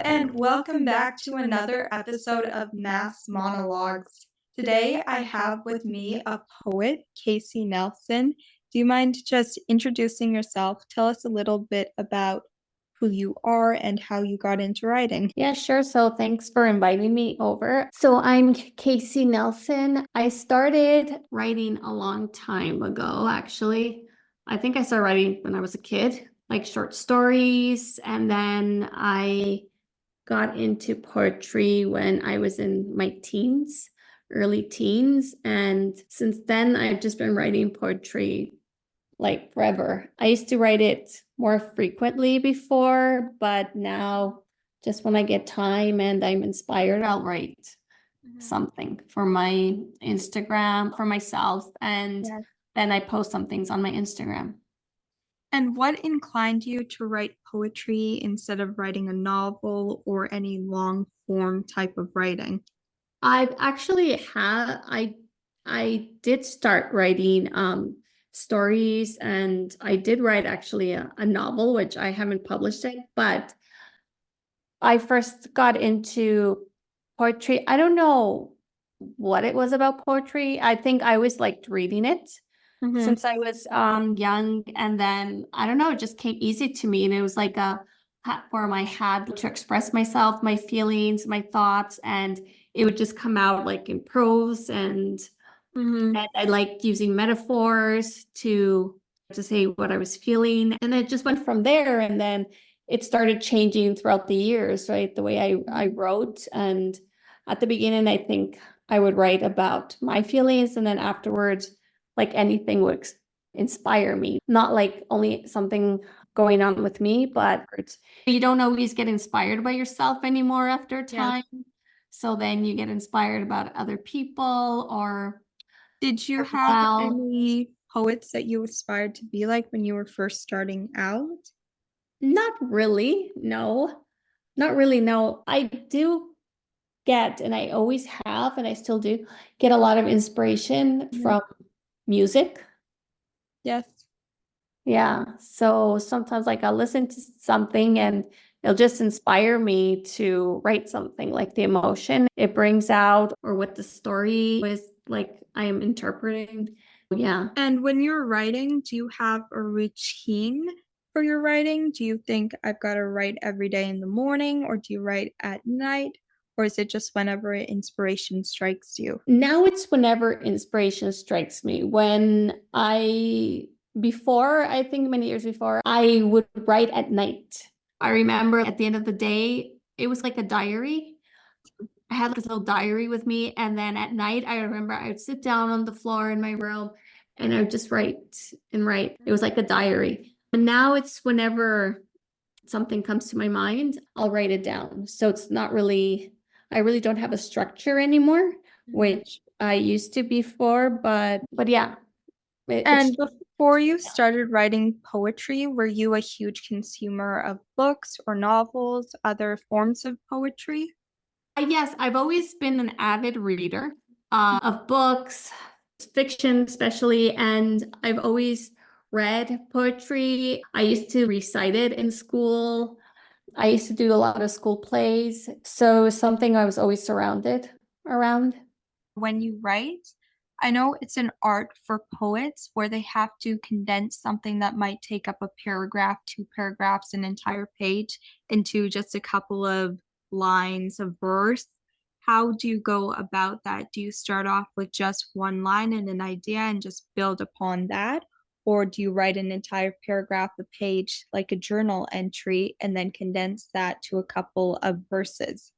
and welcome back to another episode of Masked Monologues. Today, I have with me a poet, Casey Nelson. Do you mind just introducing yourself? Tell us a little bit about who you are and how you got into writing. Yeah, sure. So thanks for inviting me over. So I'm Casey Nelson. I started writing a long time ago, actually. I think I started writing when I was a kid, like short stories. And then I got into poetry when I was in my teens, early teens. And since then, I've just been writing poetry like forever. I used to write it more frequently before, but now just when I get time and I'm inspired, I'll write something for my Instagram for myself. And Yes. then I post some things on my Instagram. And what inclined you to write poetry instead of writing a novel or any long form type of writing? I've actually had I did start writing stories, and I did write actually a novel, which I haven't published it, but I first got into poetry. I don't know what it was about poetry. I think I always liked reading it since I was young, and then I don't know, it just came easy to me, and it was like a platform I had to express myself, my feelings, my thoughts, and it would just come out like in prose, and I liked using metaphors to say what I was feeling, and it just went from there. And then it started changing throughout the years, right? The way I wrote, and at the beginning, I think I would write about my feelings, and then afterwards, like anything would inspire me, not like only something going on with me, but you don't always get inspired by yourself anymore after a Yeah. time. So then you get inspired about other people or Did you as have well. any poets that you aspired to be like when you were first starting out? Not really, no. Not really, no. I do get, and I always have, and I still do get a lot of inspiration from music. Yes. Yeah. So sometimes like I'll listen to something and it'll just inspire me to write something, like the emotion it brings out or what the story is like I am interpreting. Yeah. And when you're writing, do you have a routine for your writing? Do you think I've got to write every day in the morning, or do you write at night, or is it just whenever inspiration strikes you? Now it's whenever inspiration strikes me. Before, I think many years before, I would write at night. I remember at the end of the day, it was like a diary. I had this little diary with me. And then at night, I remember I would sit down on the floor in my room and I would just write and write. It was like a diary. But now it's whenever something comes to my mind, I'll write it down. So it's not really, I really don't have a structure anymore, which I used to before, but yeah. It's And before you started writing poetry, were you a huge consumer of books or novels, other forms of poetry? Yes, I've always been an avid reader of books, fiction especially, and I've always read poetry. I used to recite it in school. I used to do a lot of school plays. So something I was always surrounded around. When you write, I know it's an art for poets where they have to condense something that might take up a paragraph, two paragraphs, an entire page into just a couple of lines of verse. How do you go about that? Do you start off with just one line and an idea and just build upon that? Or do you write an entire paragraph, a page, like a journal entry, and then condense that to a couple of verses?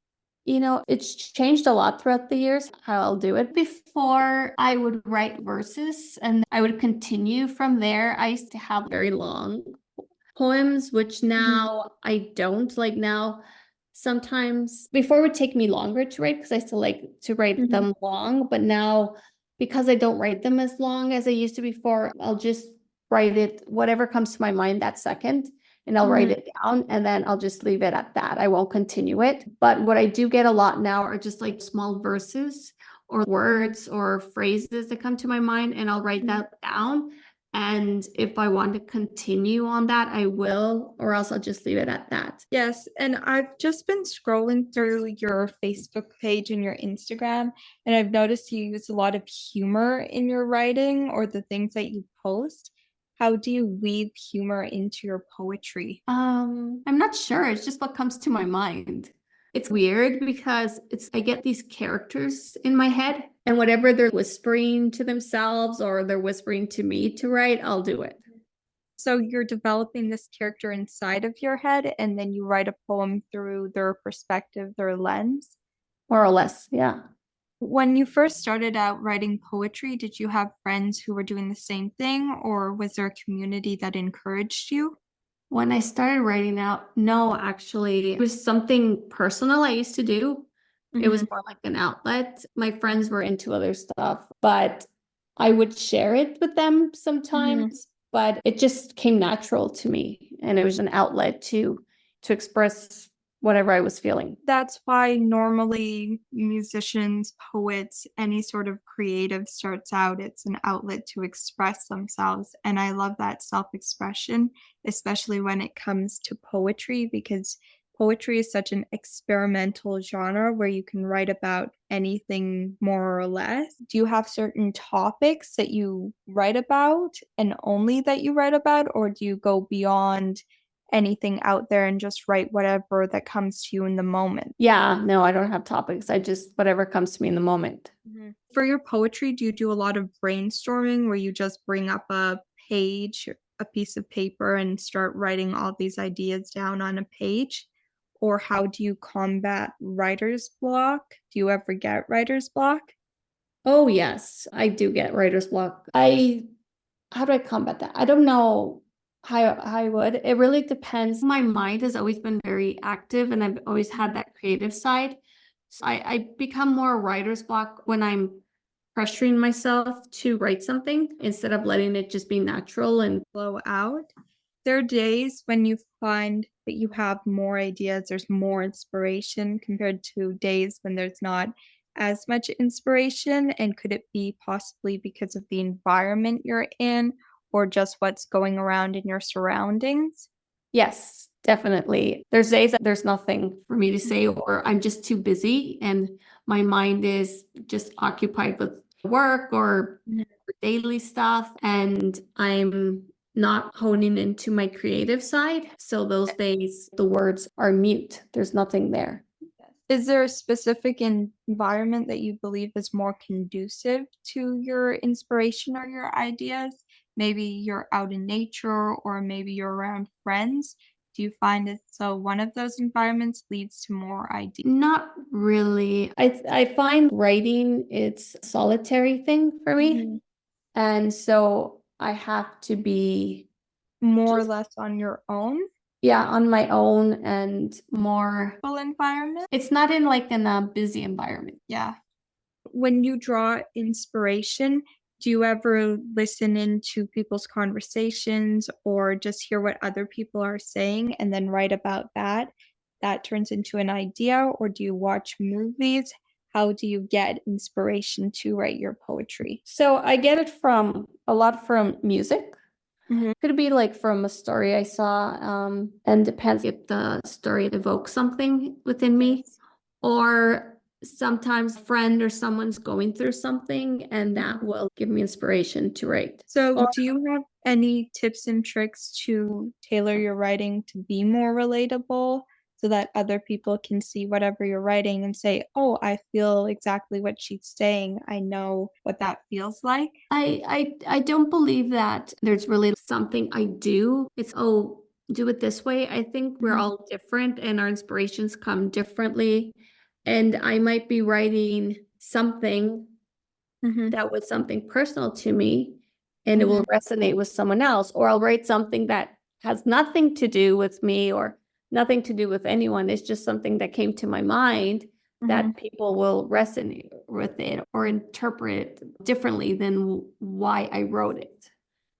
You know, it's changed a lot throughout the years how I'll do it. Before, I would write verses and I would continue from there. I used to have very long poems, which now I don't. Like now, sometimes before it would take me longer to write because I still like to write them long. But now, because I don't write them as long as I used to before, I'll just write it, whatever comes to my mind that second, and I'll write it down and then I'll just leave it at that. I won't continue it. But what I do get a lot now are just like small verses or words or phrases that come to my mind, and I'll write that down. And if I want to continue on that, I will, or else I'll just leave it at that. Yes, and I've just been scrolling through your Facebook page and your Instagram, and I've noticed you use a lot of humor in your writing or the things that you post. How do you weave humor into your poetry? I'm not sure. It's just what comes to my mind. It's weird because I get these characters in my head, and whatever they're whispering to themselves or they're whispering to me to write, I'll do it. So you're developing this character inside of your head, and then you write a poem through their perspective, their lens. More or less, yeah. When you first started out writing poetry, did you have friends who were doing the same thing, or was there a community that encouraged you? When I started writing out, no, actually, it was something personal I used to do. It was more like an outlet. My friends were into other stuff, but I would share it with them sometimes, but it just came natural to me. And it was an outlet to express whatever I was feeling. That's why normally musicians, poets, any sort of creative starts out, it's an outlet to express themselves. And I love that self-expression, especially when it comes to poetry, because poetry is such an experimental genre where you can write about anything more or less. Do you have certain topics that you write about and only that you write about, or do you go beyond anything out there and just write whatever that comes to you in the moment? Yeah, no, I don't have topics. I just, whatever comes to me in the moment. For your poetry, do you do a lot of brainstorming where you just bring up a page, a piece of paper, and start writing all these ideas down on a page? Or how do you combat writer's block? Do you ever get writer's block? Oh, yes, I do get writer's block. How do I combat that? I don't know how I would. It really depends. My mind has always been very active and I've always had that creative side. So I become more writer's block when I'm pressuring myself to write something instead of letting it just be natural and Flow out. There are days when you find that you have more ideas, there's more inspiration compared to days when there's not as much inspiration. And could it be possibly because of the environment you're in or just what's going around in your surroundings? yes, definitely. There's days that there's nothing for me to say, or I'm just too busy and my mind is just occupied with work or daily stuff, and I'm not honing into my creative side. So those days, the words are mute. There's nothing there. Is there a specific environment that you believe is more conducive to your inspiration or your ideas? Maybe you're out in nature or maybe you're around friends. Do you find it so one of those environments leads to more ideas? Not really. I find writing it's a solitary thing for me. And so I have to be More or just, less on your own yeah, on my own and more. full environment? It's not in like in a busy environment. Yeah. When you draw inspiration, do you ever listen into people's conversations or just hear what other people are saying and then write about that? That turns into an idea, or do you watch movies? How do you get inspiration to write your poetry? So I get it from a lot from music. Mhm. Could be like from a story I saw, and depends if the story evokes something within me, or sometimes a friend or someone's going through something, and that will give me inspiration to write. So, do you have any tips and tricks to tailor your writing to be more relatable so that other people can see whatever you're writing and say, "Oh, I feel exactly what she's saying. I know what that feels like." I don't believe that there's really something I do. It's, oh, do it this way. I think we're all different and our inspirations come differently. And I might be writing something Mhm. that was something personal to me and it will Mhm. resonate with someone else, or I'll write something that has nothing to do with me or nothing to do with anyone. It's just something that came to my mind Mhm. that people will resonate with it or interpret it differently than why I wrote it.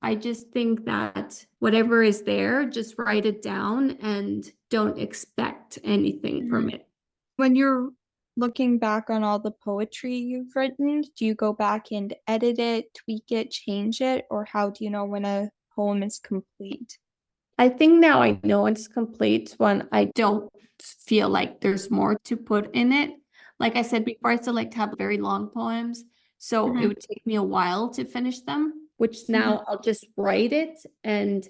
I just think that whatever is there, just write it down and don't expect anything from Mhm. it. When you're Looking back on all the poetry you've written, do you go back and edit it, tweak it, change it, or how do you know when a poem is complete? I think now I know it's complete when I don't feel like there's more to put in it. Like I said before, I still like to have very long poems. So it Mhm, would take me a while to finish them, which mhm. now I'll just write it and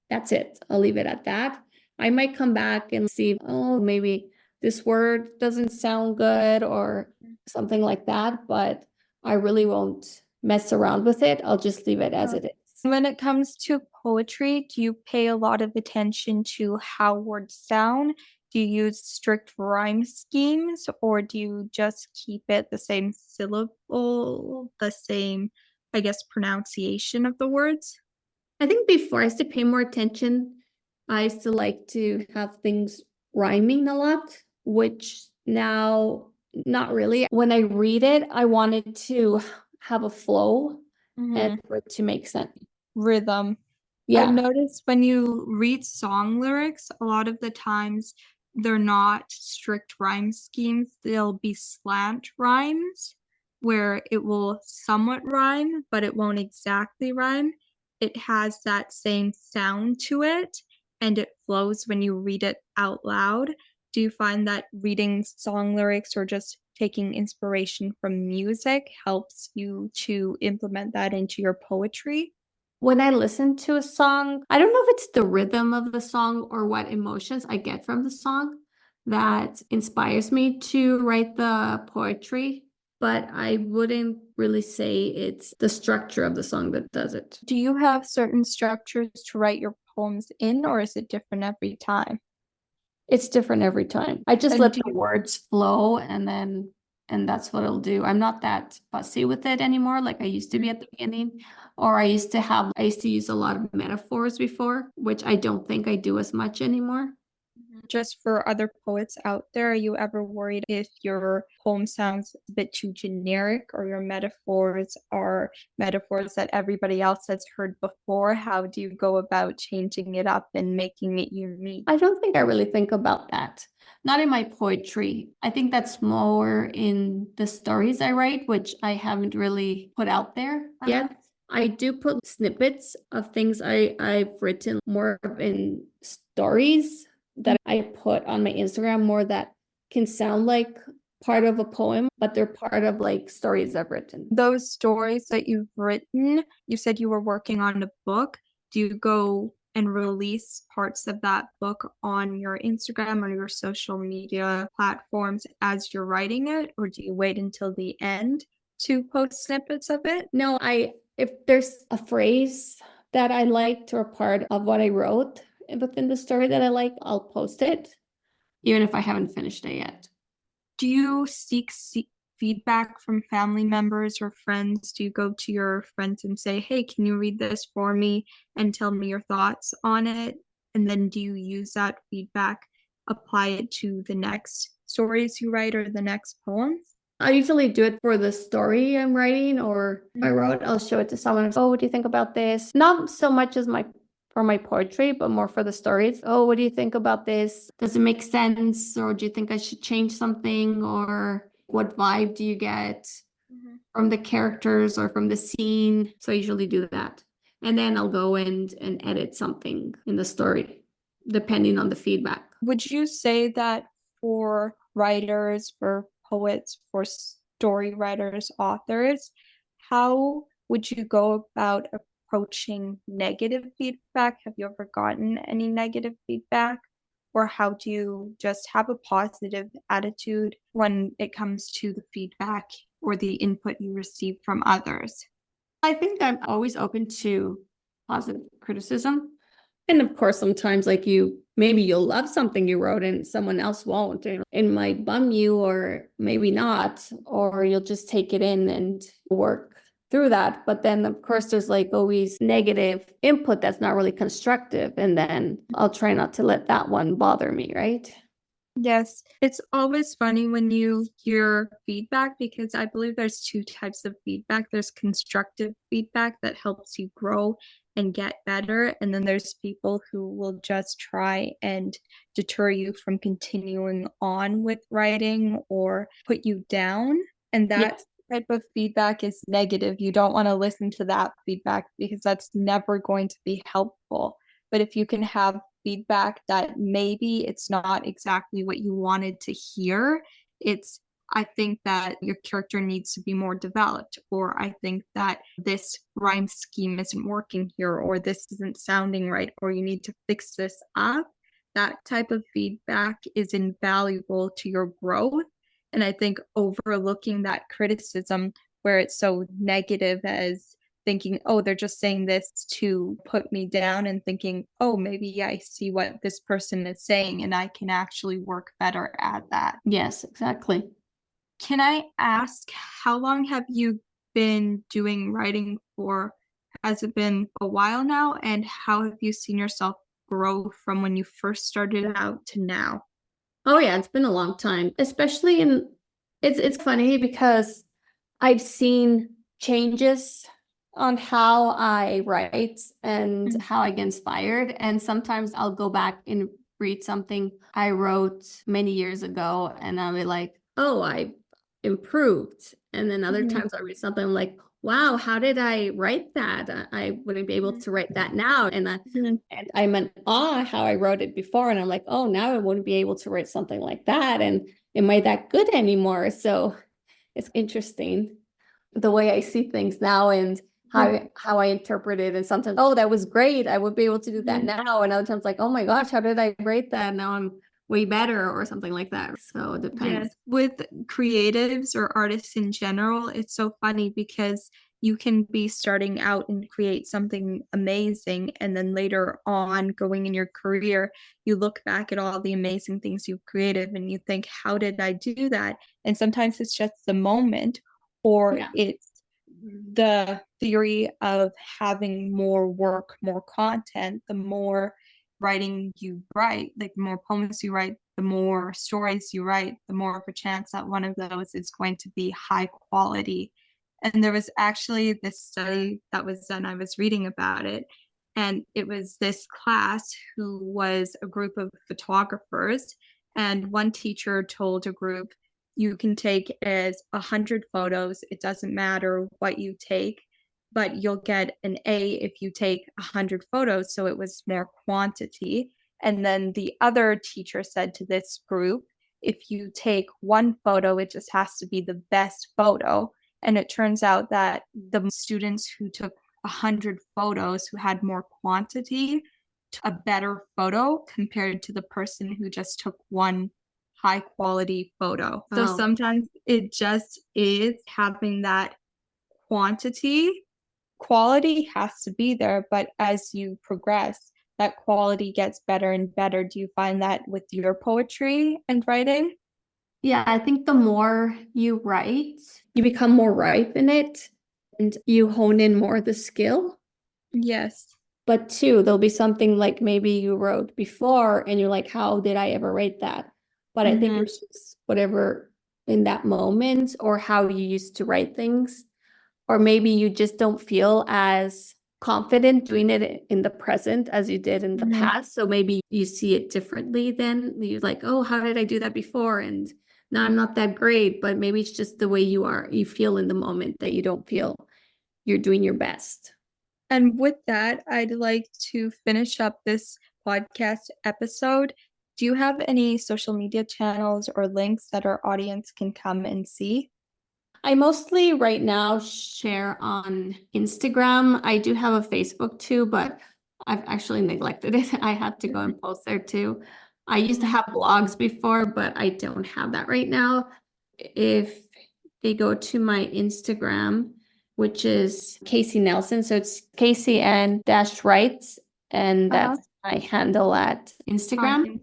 that's it. I'll leave it at that. I might come back and see, oh, maybe this word doesn't sound good or something like that, but I really won't mess around with it. I'll just leave it as Uh, it is. When it comes to poetry, do you pay a lot of attention to how words sound? Do you use strict rhyme schemes, or do you just keep it the same syllable, the same, I guess, pronunciation of the words? I think before I used to pay more attention. I used to like to have things rhyming a lot, which now not really. When I read it, I wanted to have a flow and Mhm. for it to make sense. Rhythm. I've Yeah. noticed when you read song lyrics, a lot of the times they're not strict rhyme schemes. They'll be slant rhymes where it will somewhat rhyme, but it won't exactly rhyme. It has that same sound to it and it flows when you read it out loud. Do you find that reading song lyrics or just taking inspiration from music helps you to implement that into your poetry? When I listen to a song, I don't know if it's the rhythm of the song or what emotions I get from the song that inspires me to write the poetry, but I wouldn't really say it's the structure of the song that does it. Do you have certain structures to write your poems in, or is it different every time? It's different every time. I just And let do the you words flow and that's what I'll do. I'm not that fussy with it anymore like I used to be Mhm. at the beginning. Or I used to use a lot of metaphors before, which I don't think I do as much anymore. Just for other poets out there, are you ever worried if your poem sounds a bit too generic or your metaphors are metaphors that everybody else has heard before? How do you go about changing it up and making it unique? I don't think I really think about that. Not in my poetry. I think that's more in the stories I write, which I haven't really put out there yet. I do put snippets of things I've written more of in stories that I put on my Instagram more that can sound like part of a poem, but they're part of like stories I've written. Those stories that you've written, you said you were working on a book. Do you go and release parts of that book on your Instagram or your social media platforms as you're writing it, or do you wait until the end to post snippets of it? No, if there's a phrase that I liked or part of what I wrote within the story that I like, I'll post it, even if I haven't finished it yet. Do you seek feedback from family members or friends? Do you go to your friends and say, hey, can you read this for me and tell me your thoughts on it? And then do you use that feedback, apply it to the next stories you write or the next poems? I usually do it for the story I'm writing or I Mhm. wrote, I'll show it to someone. Oh, what do you think about this? Not so much as my for my poetry, but more for the stories. Oh, what do you think about this? Does it make sense? Or do you think I should change something? Or what vibe do you get Mhm. from the characters or from the scene? So I usually do that. And then I'll go and edit something in the story, depending on the feedback. Would you say that for writers, for poets, for story writers, authors, how would you go about approaching negative feedback? Have you ever gotten any negative feedback? Or how do you just have a positive attitude when it comes to the feedback or the input you receive from others? I think I'm always open to positive criticism. And of course, sometimes like maybe you'll love something you wrote and someone else won't. And it might bum you or maybe not, or you'll just take it in and work through that. But then of course there's like always negative input that's not really constructive. And then I'll try not to let that one bother me, right? Yes, it's always funny when you hear feedback because I believe there's two types of feedback. There's constructive feedback that helps you grow, and get better. And then there's people who will just try and deter you from continuing on with writing or put you down. And that Yes. type of feedback is negative. You don't want to listen to that feedback because that's never going to be helpful. But if you can have feedback that maybe it's not exactly what you wanted to hear, it's I think that your character needs to be more developed, or I think that this rhyme scheme isn't working here, or this isn't sounding right, or you need to fix this up. That type of feedback is invaluable to your growth. And I think overlooking that criticism where it's so negative as thinking, oh, they're just saying this to put me down, and thinking, oh, maybe I see what this person is saying and I can actually work better at that. Yes, exactly. Can I ask, how long have you been doing writing for? Has it been a while now? And how have you seen yourself grow from when you first started out to now? Oh yeah, it's been a long time, especially in it's funny because I've seen changes on how I write and Mm. how I get inspired. And sometimes I'll go back and read something I wrote many years ago and I'll be like, oh, I improved. And then other Mhm. times I read something I'm like, wow, how did I write that? I wouldn't be able to write that now. Mhm. And I'm in awe how I wrote it before. And I'm like, oh, now I wouldn't be able to write something like that. And am I that good anymore? So it's interesting the way I see things now and how I interpret it. And sometimes, oh, that was great. I would be able to do that Mhm. now. And other times, like, oh my gosh, how did I rate that? Now I'm way better or something like that. So it Yes, depends. with creatives or artists in general, it's so funny because you can be starting out and create something amazing, and then later on, going in your career, you look back at all the amazing things you've created and you think, how did I do that? And sometimes it's just the moment, or Yeah. it's the theory of having more work, more content, the more writing you write, like the more poems you write, the more stories you write, the more of a chance that one of those is going to be high quality. And there was actually this study that was done, I was reading about it, and it was this class who was a group of photographers. And one teacher told a group, you can take as 100 photos, it doesn't matter what you take, but you'll get an A if you take 100 photos. So it was more quantity. And then the other teacher said to this group, if you take one photo, it just has to be the best photo. And it turns out that the students who took 100 photos, who had more quantity, took a better photo compared to the person who just took one high quality photo. So Oh, sometimes it just is having that quantity. Quality has to be there, but as you progress, that quality gets better and better. Do you find that with your poetry and writing? yeah. I think the more you write, you become more ripe in it and you hone in more the skill. Yes. But two, there'll be something like maybe you wrote before and you're like, how did I ever write that? But I think Mm-hmm. it's just whatever in that moment or how you used to write things. Or maybe you just don't feel as confident doing it in the present as you did in the Mm-hmm. past. So maybe you see it differently then. You're like, oh, how did I do that before? And now I'm not that great, but maybe it's just the way you feel in the moment that you don't feel you're doing your best. And with that, I'd like to finish up this podcast episode. Do you have any social media channels or links that our audience can come and see? I mostly right now share on Instagram. I do have a Facebook too, but I've actually neglected it. I have to go and post there too. I used to have blogs before, but I don't have that right now. If they go to my Instagram, which is Casey Nelson, so it's Casey and dash writes, and Uh-huh. that's my handle at On Instagram. Instagram.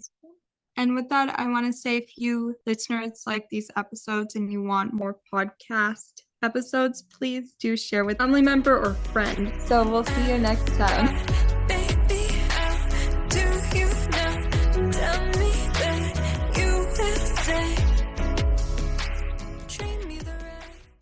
And with that, I want to say if you listeners like these episodes and you want more podcast episodes, please do share with a family member or friend. So we'll see you next time.